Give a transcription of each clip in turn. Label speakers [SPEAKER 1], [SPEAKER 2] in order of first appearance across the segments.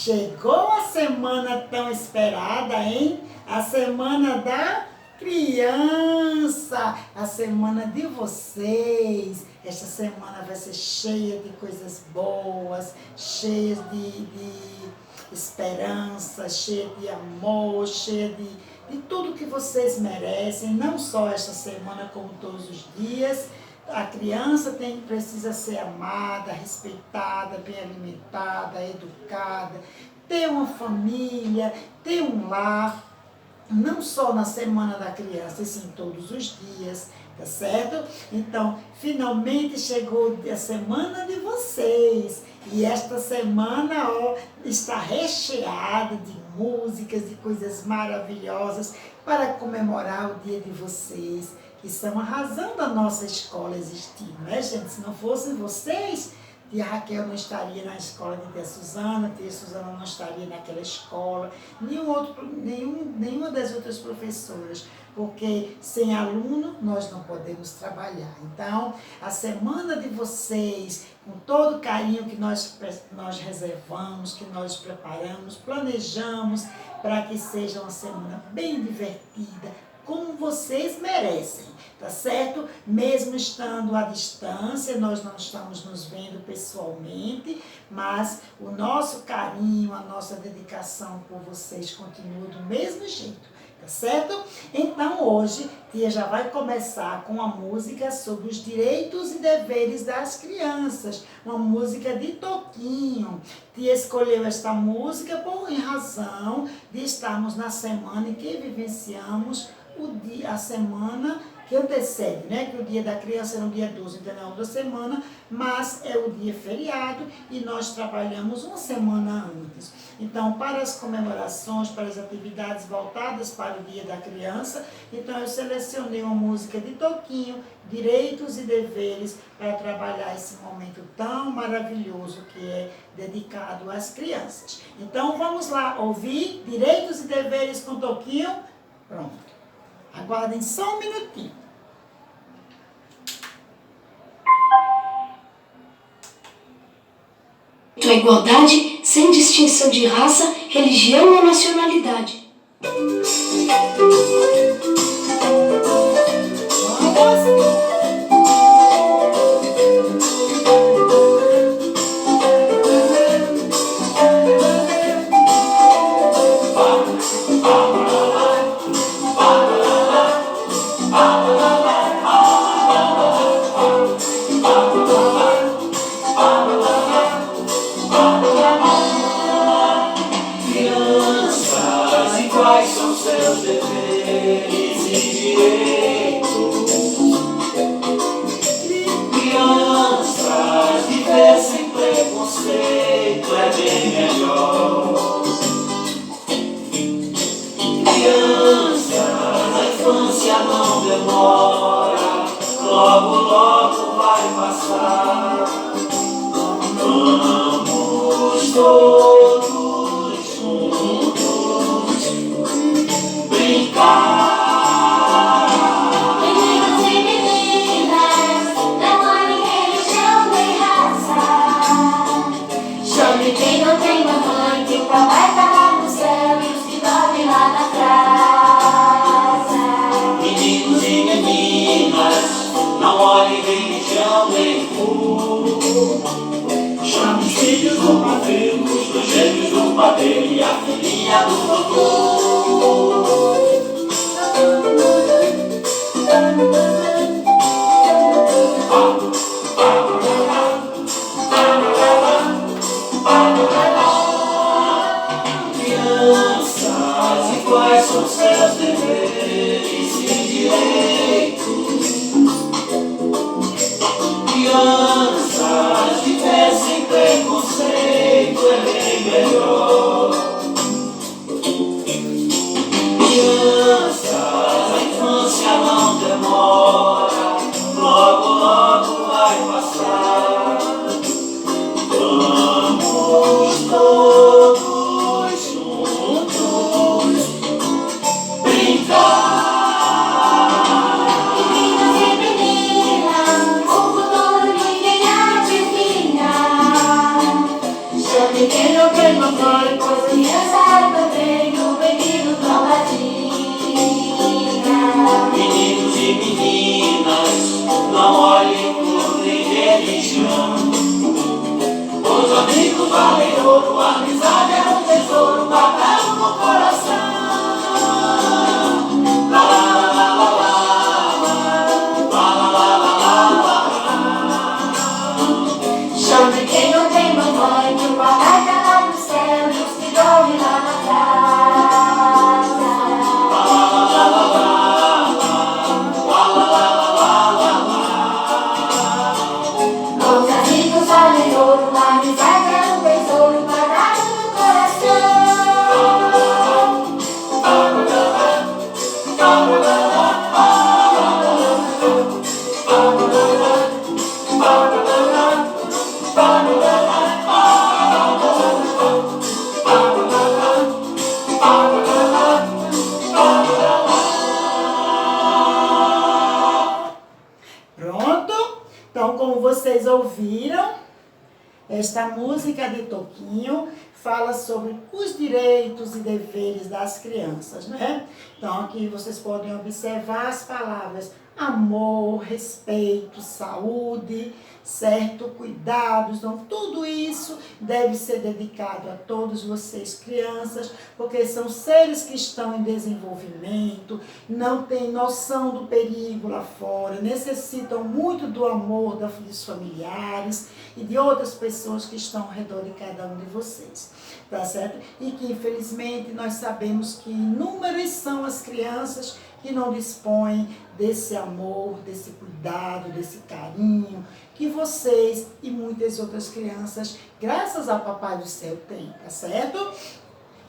[SPEAKER 1] Chegou a semana tão esperada, hein? A semana da criança, a semana de vocês. Esta semana vai ser cheia de coisas boas, cheia de esperança, cheia de amor, cheia de tudo que vocês merecem, não só esta semana, como todos os dias. A criança precisa ser amada, respeitada, bem alimentada, educada, ter uma família, ter um lar, não só na semana da criança, e sim todos os dias, tá certo? Então, finalmente chegou a semana de vocês. E esta semana, está recheada de músicas, de coisas maravilhosas para comemorar o dia de vocês, que são a razão da nossa escola existir, não é, gente? Se não fossem vocês, tia Raquel não estaria na escola de tia Suzana não estaria naquela escola, nenhuma das outras professoras, porque sem aluno nós não podemos trabalhar. Então, a semana de vocês, com todo o carinho que nós reservamos, que nós preparamos, planejamos, para que seja uma semana bem divertida, como vocês merecem, tá certo? Mesmo estando à distância, nós não estamos nos vendo pessoalmente, mas o nosso carinho, a nossa dedicação por vocês continua do mesmo jeito, tá certo? Então hoje, tia já vai começar com a música sobre os direitos e deveres das crianças, uma música de Toquinho. Tia escolheu esta música em razão de estarmos na semana em que vivenciamos a semana que antecede, né? Que o dia da criança é no dia 12, então é outra semana, mas é o dia feriado e nós trabalhamos uma semana antes. Então, para as comemorações, para as atividades voltadas para o dia da criança, então eu selecionei uma música de Toquinho, Direitos e Deveres, para trabalhar esse momento tão maravilhoso que é dedicado às crianças. Então, vamos lá ouvir Direitos e Deveres com Toquinho. Pronto. Aguardem só um minutinho.
[SPEAKER 2] A igualdade sem distinção de raça, religião ou nacionalidade.
[SPEAKER 3] Quais são seus deveres e direitos? Crianças, viver sem preconceito é bem melhor. Crianças, a infância não demora, logo, logo vai passar. Vamos todos juntos brincar.
[SPEAKER 4] Meninos e meninas, não há ninguém chão nem raça. Chame quem não tem mamãe, que o papai tá lá no céu e os que dormem lá na praça.
[SPEAKER 3] Meninos e meninas, não olhem religião nem cor. Chame os filhos do padeiro, os dois gêmeos do padeiro e a filhinha do doutor. Crianças, e quais são seus deveres e direitos? Crianças, viver sem preconceito é bem melhor. Crianças,
[SPEAKER 4] quem não tem mamãe, pois criança é também um menino trombadinha.
[SPEAKER 3] Meninos e meninas, não olhem por nem religião. Os amigos valem ouro, a amizade é um tesouro guardado no coração. La la la la la la la la la la.
[SPEAKER 4] Chame quem não tem mamãe, que o papai tá lá no céu e os que dormem lá na casa. Os amigos valem ouro, a amizade é um tesouro guardado no coração.
[SPEAKER 1] Pronto? Então, como vocês ouviram, esta música de Toquinho fala sobre os direitos e deveres das crianças, né? Então, aqui vocês podem observar as palavras amor, respeito, saúde, certo? Cuidados, então tudo isso deve ser dedicado a todos vocês, crianças, porque são seres que estão em desenvolvimento, não têm noção do perigo lá fora, necessitam muito do amor dos familiares e de outras pessoas que estão ao redor de cada um de vocês, tá certo? E que, infelizmente, nós sabemos que inúmeras são as crianças que não dispõem desse amor, desse cuidado, desse carinho que vocês e muitas outras crianças, graças ao Papai do Céu, têm, tá certo?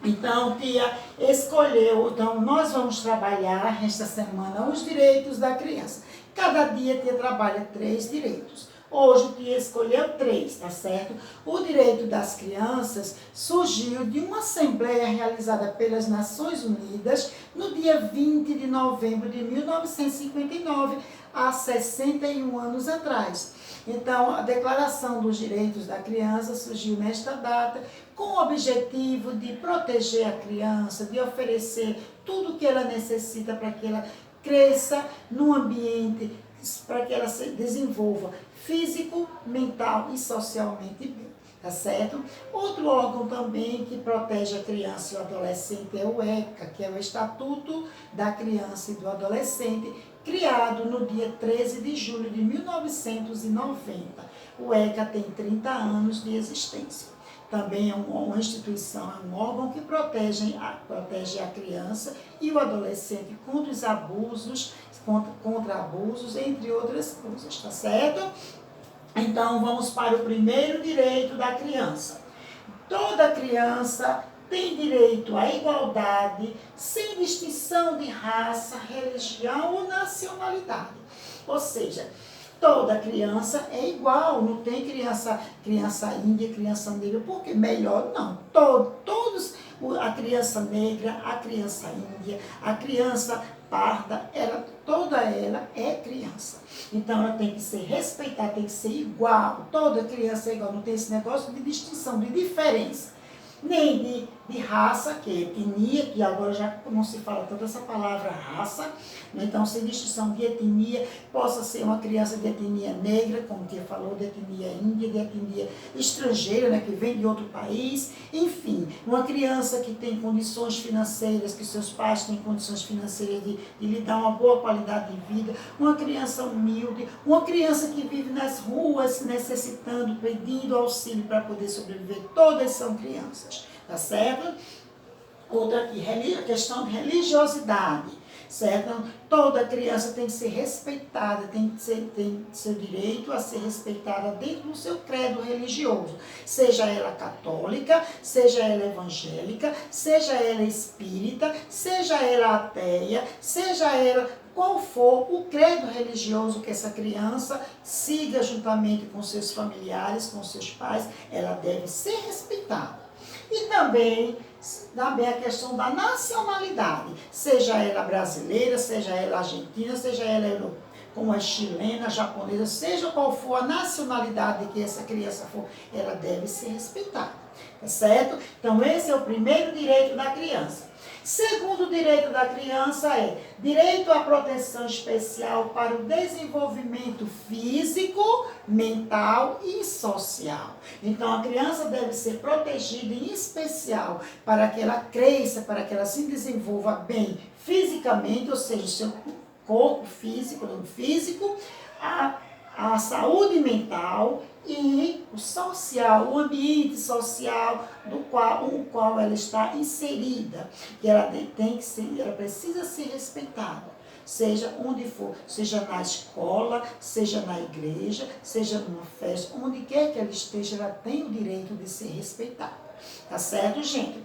[SPEAKER 1] Então, Tia escolheu, então nós vamos trabalhar esta semana os direitos da criança. Cada dia Tia trabalha 3 direitos. Hoje Tia escolheu 3, tá certo? O direito das crianças surgiu de uma assembleia realizada pelas Nações Unidas no dia 20 de novembro de 1959, há 61 anos atrás. Então, a Declaração dos Direitos da Criança surgiu nesta data com o objetivo de proteger a criança, de oferecer tudo o que ela necessita para que ela cresça num ambiente, para que ela se desenvolva físico, mental e socialmente bem, tá certo? Outro órgão também que protege a criança e o adolescente é o ECA, que é o Estatuto da Criança e do Adolescente, criado no dia 13 de julho de 1990. O ECA tem 30 anos de existência. Também é uma instituição, é um órgão que protege a criança e o adolescente contra os abusos, contra abusos, entre outras coisas, tá certo? Então, vamos para o primeiro direito da criança. Toda criança tem direito à igualdade, sem distinção de raça, religião ou nacionalidade. Ou seja, toda criança é igual, não tem criança índia, criança negra, porque melhor não. Todos, a criança negra, a criança índia, a criança parda, toda ela é criança. Então ela tem que ser respeitada, tem que ser igual. Toda criança é igual, não tem esse negócio de distinção, de diferença. Nem de raça, que é etnia, que agora já não se fala tanto essa palavra raça, né? Então sem distinção de etnia, possa ser uma criança de etnia negra, como Tia falou, de etnia índia, de etnia estrangeira, né? Que vem de outro país, enfim, uma criança que tem condições financeiras, que seus pais têm condições financeiras de lhe dar uma boa qualidade de vida, uma criança humilde, uma criança que vive nas ruas necessitando, pedindo auxílio para poder sobreviver, todas são crianças. Tá certo? Outra aqui, a questão de religiosidade, certo? Toda criança tem que ser respeitada, tem seu direito a ser respeitada dentro do seu credo religioso, seja ela católica, seja ela evangélica, seja ela espírita, seja ela ateia, seja ela qual for o credo religioso que essa criança siga juntamente com seus familiares, com seus pais, ela deve ser respeitada. E também a questão da nacionalidade, seja ela brasileira, seja ela argentina, seja ela como é chilena, japonesa, seja qual for a nacionalidade que essa criança for, ela deve ser respeitada. tá certo? Então, esse é o primeiro direito da criança. Segundo direito da criança é direito à proteção especial para o desenvolvimento físico, mental e social. Então, a criança deve ser protegida em especial para que ela cresça, para que ela se desenvolva bem fisicamente, ou seja, o seu corpo físico, a saúde mental e o social, o ambiente social o qual ela está inserida, que ela ela precisa ser respeitada, seja onde for, seja na escola, seja na igreja, seja numa festa, onde quer que ela esteja, ela tem o direito de ser respeitada, tá certo, gente?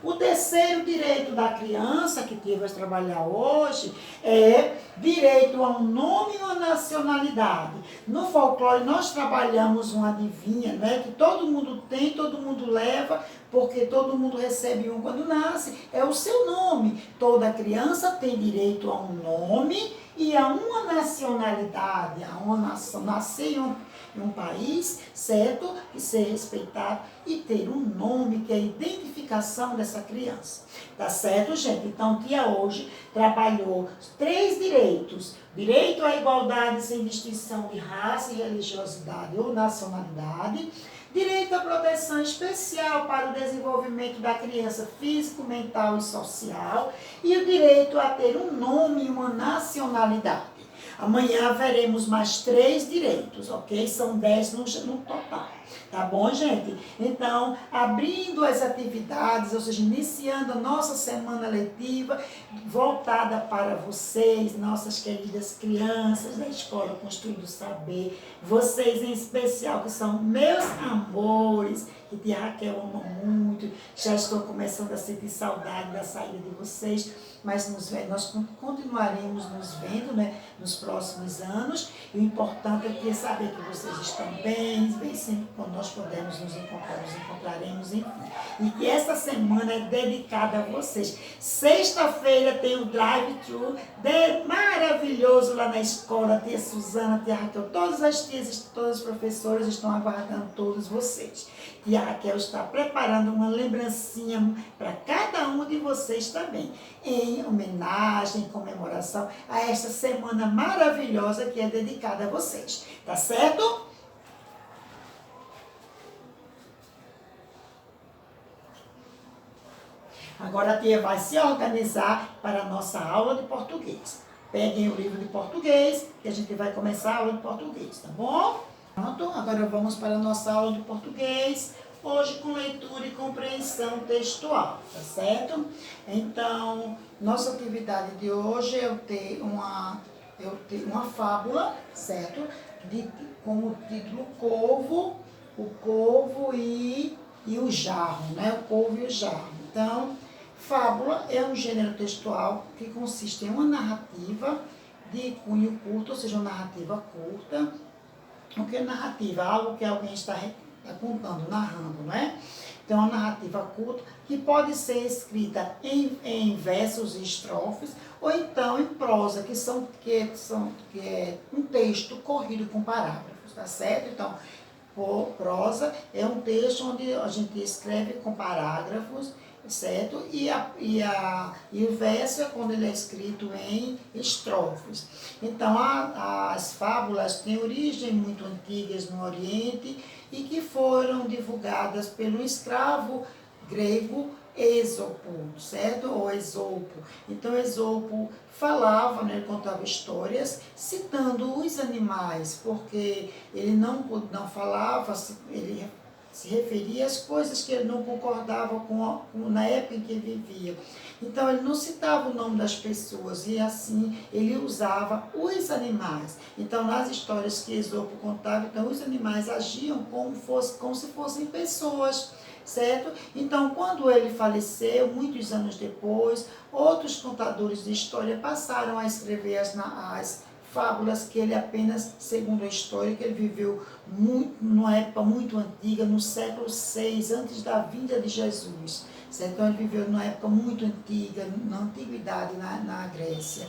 [SPEAKER 1] O terceiro direito da criança, que Tia vai trabalhar hoje, é direito a um nome e uma nacionalidade. No folclore, nós trabalhamos uma adivinha, né, que todo mundo tem, todo mundo leva, porque todo mundo recebe um quando nasce, é o seu nome. Toda criança tem direito a um nome e a uma nacionalidade, a uma nação, nascer em um país, certo? E ser respeitado e ter um nome, que é a identificação dessa criança. Tá certo, gente? Então, Tia hoje trabalhou 3 direitos. Direito à igualdade sem distinção de raça e religiosidade ou nacionalidade. Direito à proteção especial para o desenvolvimento da criança físico, mental e social. E o direito a ter um nome e uma nacionalidade. Amanhã veremos mais 3 direitos, ok? São 10 no total. Tá bom, gente? Então, abrindo as atividades, ou seja, iniciando a nossa semana letiva, voltada para vocês, nossas queridas crianças da Escola Construindo Saber, vocês em especial, que são meus amores, que Tia Raquel ama muito, já estou começando a sentir saudade da saída de vocês, mas nós continuaremos nos vendo, né, nos próximos anos. E o importante é saber que vocês estão bem sempre quando nós pudermos nos encontraremos, enfim. E que essa semana é dedicada a vocês. Sexta-feira tem o drive-thru maravilhoso lá na escola. Tia Suzana, Tia Raquel, todas as tias, todas as professoras estão aguardando todos vocês. Tia Raquel está preparando uma lembrancinha para cada um de vocês também, em homenagem, em comemoração a esta semana maravilhosa que é dedicada a vocês. Tá certo? Agora a tia vai se organizar para a nossa aula de português. Peguem o livro de português, que a gente vai começar a aula de português, tá bom? Pronto, agora vamos para a nossa aula de português, hoje com leitura e compreensão textual, tá certo? Então, nossa atividade de hoje é eu ter uma fábula, certo? Com o título o Corvo e o Jarro, né? O Corvo e o Jarro. Então, fábula é um gênero textual que consiste em uma narrativa de cunho curto, ou seja, uma narrativa curta. O que é narrativa? Algo que alguém está contando, narrando, né? Então, uma narrativa curta que pode ser escrita em versos e estrofes, ou então em prosa, que é um texto corrido com parágrafos, tá certo? Então, prosa é um texto onde a gente escreve com parágrafos, certo? E o verso é quando ele é escrito em estrofes. Então, as fábulas têm origem muito antigas no Oriente e que foram divulgadas pelo escravo grego Ésopo, certo? Ou Esopo. Então, Esopo falava, né, ele contava histórias citando os animais, porque ele não falava, ele se referia às coisas que ele não concordava na época em que ele vivia. Então, ele não citava o nome das pessoas e, assim, ele usava os animais. Então, nas histórias que Esopo contava, então, os animais agiam como se fossem pessoas, certo? Então, quando ele faleceu, muitos anos depois, outros contadores de história passaram a escrever as fábulas que ele apenas, segundo a história, que ele viveu numa época muito antiga, no século VI, antes da vinda de Jesus. Certo? Então, ele viveu numa época muito antiga, na antiguidade, na Grécia.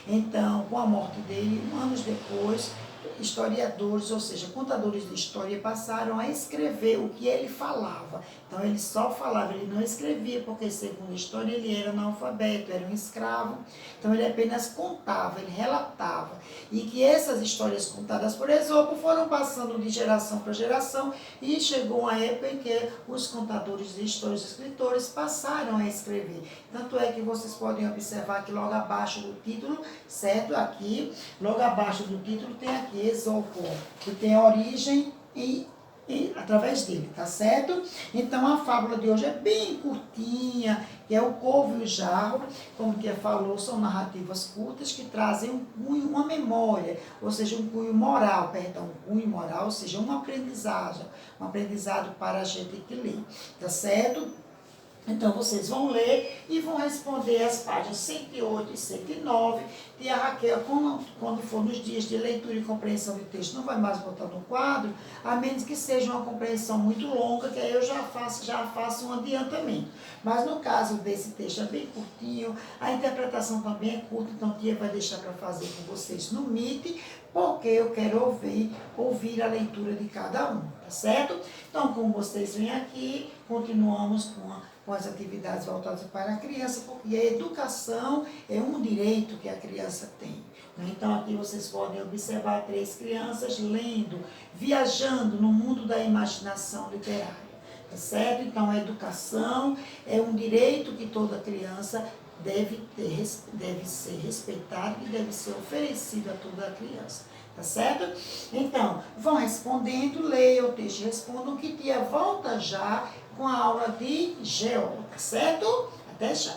[SPEAKER 1] Então, com a morte dele, anos depois, historiadores, ou seja, contadores de história, passaram a escrever o que ele falava. Então ele só falava, ele não escrevia, porque segundo a história ele era analfabeto, era um escravo. Então ele apenas contava, ele relatava. E que essas histórias contadas por Esopo foram passando de geração para geração e chegou uma época em que os contadores de histórias e escritores passaram a escrever. Tanto é que vocês podem observar que logo abaixo do título, certo? Aqui, logo abaixo do título tem aqui Esopo, que tem origem e através dele, tá certo? Então a fábula de hoje é bem curtinha, que é o Corvo e o Jarro, como que falou, são narrativas curtas que trazem um cunho, uma memória, ou seja, um cunho moral, ou seja, uma aprendizagem, um aprendizado para a gente que lê, tá certo? Então, vocês vão ler e vão responder as páginas 108 e 109. E a Raquel, quando for nos dias de leitura e compreensão de texto, não vai mais botar no quadro, a menos que seja uma compreensão muito longa, que aí eu já faço um adiantamento. Mas no caso desse texto é bem curtinho, a interpretação também é curta, então a tia vai deixar para fazer com vocês no Meet, porque eu quero ouvir a leitura de cada um, tá certo? Então, como vocês veem aqui, continuamos com as atividades voltadas para a criança, porque a educação é um direito que a criança tem. Então, aqui vocês podem observar 3 crianças lendo, viajando no mundo da imaginação literária, tá certo? Então, a educação é um direito que toda criança deve ser respeitado e deve ser oferecido a toda a criança, tá certo? Então, vão respondendo, leiam o texto e respondam, que tia volta já com a aula de Geo, tá certo? Até já!